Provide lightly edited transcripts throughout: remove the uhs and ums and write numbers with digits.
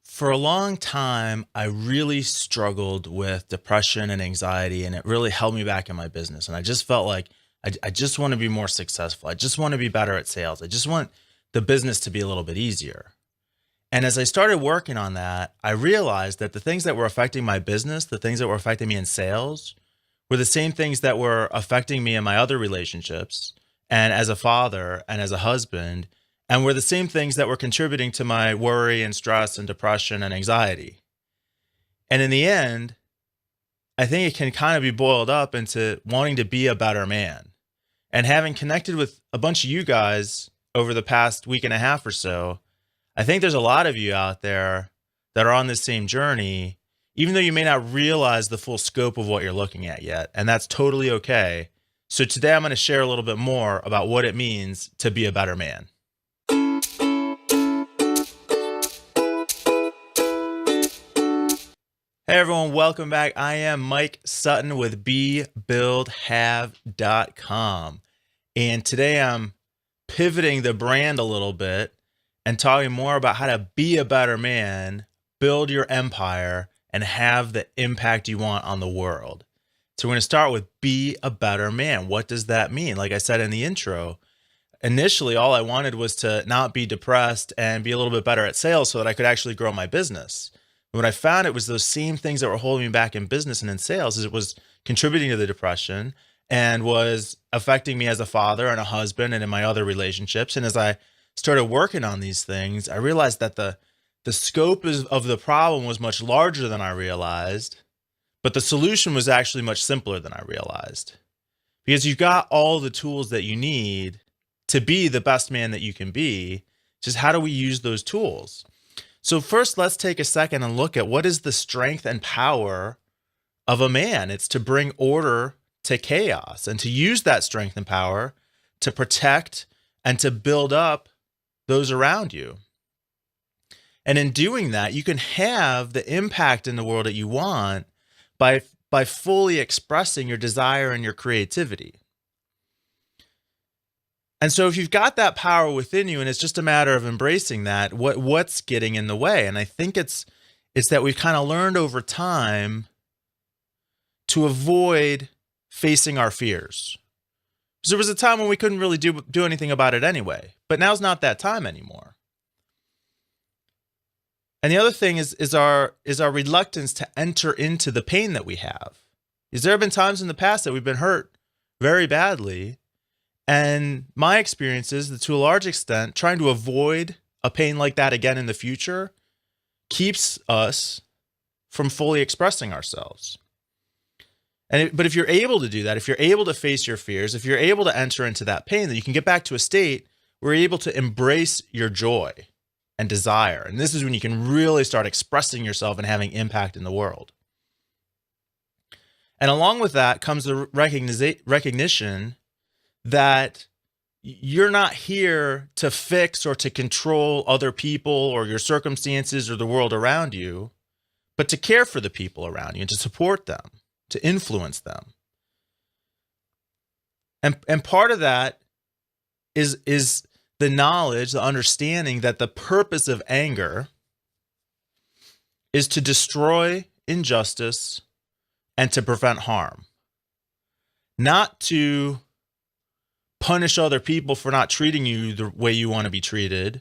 For a long time, I really struggled with depression and anxiety, and it really held me back in my business. And I just felt like I just want to be more successful. I just want to be better at sales. I just want the business to be a little bit easier. And as I started working on that, I realized that the things that were affecting my business, the things that were affecting me in sales, were the same things that were affecting me in my other relationships and as a father and as a husband, and were the same things that were contributing to my worry and stress and depression and anxiety. And in the end, I think it can kind of be boiled up into wanting to be a better man. And having connected with a bunch of you guys over the past week and a half or so, I think there's a lot of you out there that are on this same journey, even though you may not realize the full scope of what you're looking at yet. And that's totally okay. So today I'm going to share a little bit more about what it means to be a better man. Hey everyone, welcome back. I am Mike Sutton with BeBuildHave.com. And today I'm pivoting the brand a little bit and talking more about how to be a better man, build your empire, and have the impact you want on the world. So we're going to start with be a better man. What does that mean? Like I said in the intro, initially all I wanted was to not be depressed and be a little bit better at sales so that I could actually grow my business. What I found, it was those same things that were holding me back in business and in sales, is it was contributing to the depression and was affecting me as a father and a husband and in my other relationships. And as I started working on these things, I realized that the scope of the problem was much larger than I realized, but the solution was actually much simpler than I realized. Because you've got all the tools that you need to be the best man that you can be. Just how do we use those tools? So first, let's take a second and look at what is the strength and power of a man. It's to bring order to chaos and to use that strength and power to protect and to build up those around you. And in doing that, you can have the impact in the world that you want by fully expressing your desire and your creativity. And so if you've got that power within you and it's just a matter of embracing that, what's getting in the way? And I think it's that we've kind of learned over time to avoid facing our fears. Because there was a time when we couldn't really do anything about it anyway, but now's not that time anymore. And the other thing is our reluctance to enter into the pain that we have. Because there have been times in the past that we've been hurt very badly. And my experience is that to a large extent, trying to avoid a pain like that again in the future keeps us from fully expressing ourselves. But if you're able to do that, if you're able to face your fears, if you're able to enter into that pain, then you can get back to a state where you're able to embrace your joy and desire. And this is when you can really start expressing yourself and having impact in the world. And along with that comes the recognition that you're not here to fix or to control other people or your circumstances or the world around you, but to care for the people around you and to support them, to influence them. And part of that is the knowledge, the understanding that the purpose of anger is to destroy injustice and to prevent harm, not to punish other people for not treating you the way you want to be treated,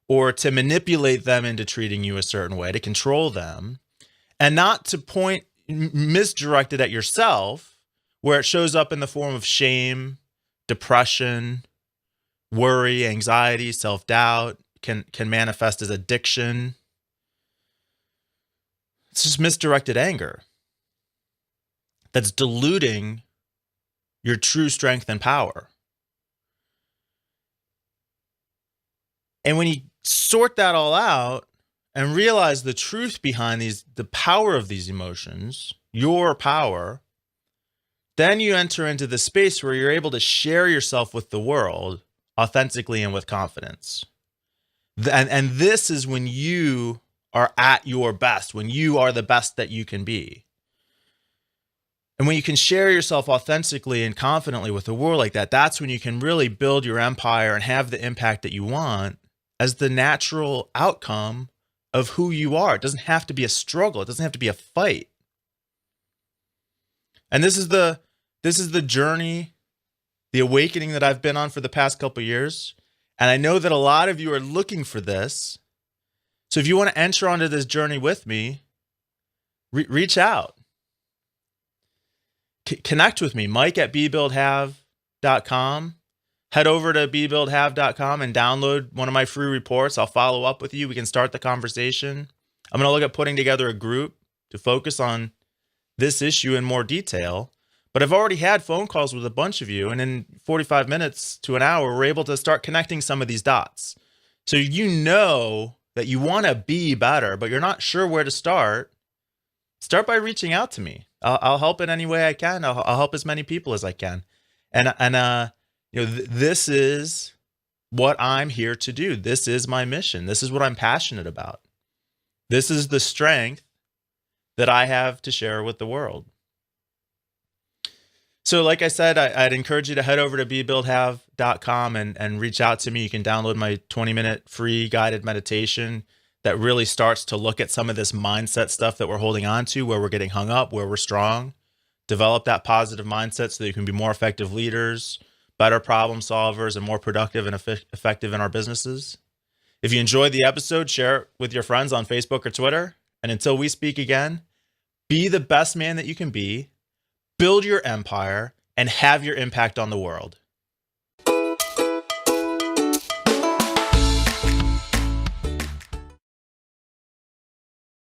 or to manipulate them into treating you a certain way, to control them, and not to point misdirected at yourself, where it shows up in the form of shame, depression, worry, anxiety, self-doubt, can manifest as addiction. It's just misdirected anger that's diluting your true strength and power. And when you sort that all out and realize the truth behind the power of these emotions, your power, then you enter into the space where you're able to share yourself with the world authentically and with confidence. And this is when you are at your best, when you are the best that you can be. And when you can share yourself authentically and confidently with the world like that, that's when you can really build your empire and have the impact that you want as the natural outcome of who you are. It doesn't have to be a struggle. It doesn't have to be a fight. And this is the journey, the awakening that I've been on for the past couple of years. And I know that a lot of you are looking for this. So if you want to enter onto this journey with me, reach out. Connect with me, Mike at bebuildhave.com. Head over to bebuildhave.com and download one of my free reports. I'll follow up with you. We can start the conversation. I'm going to look at putting together a group to focus on this issue in more detail. But I've already had phone calls with a bunch of you, and in 45 minutes to an hour, we're able to start connecting some of these dots. So you know that you want to be better, but you're not sure where to start. Start by reaching out to me. I'll help in any way I can. I'll help as many people as I can. And this is what I'm here to do. This is my mission. This is what I'm passionate about. This is the strength that I have to share with the world. So like I said, I'd encourage you to head over to bebuildhave.com and reach out to me. You can download my 20-minute free guided meditation that really starts to look at some of this mindset stuff that we're holding on to, where we're getting hung up, where we're strong. Develop that positive mindset so that you can be more effective leaders, better problem solvers, and more productive and effective in our businesses. If you enjoyed the episode, share it with your friends on Facebook or Twitter. And until we speak again, be the best man that you can be, build your empire, and have your impact on the world.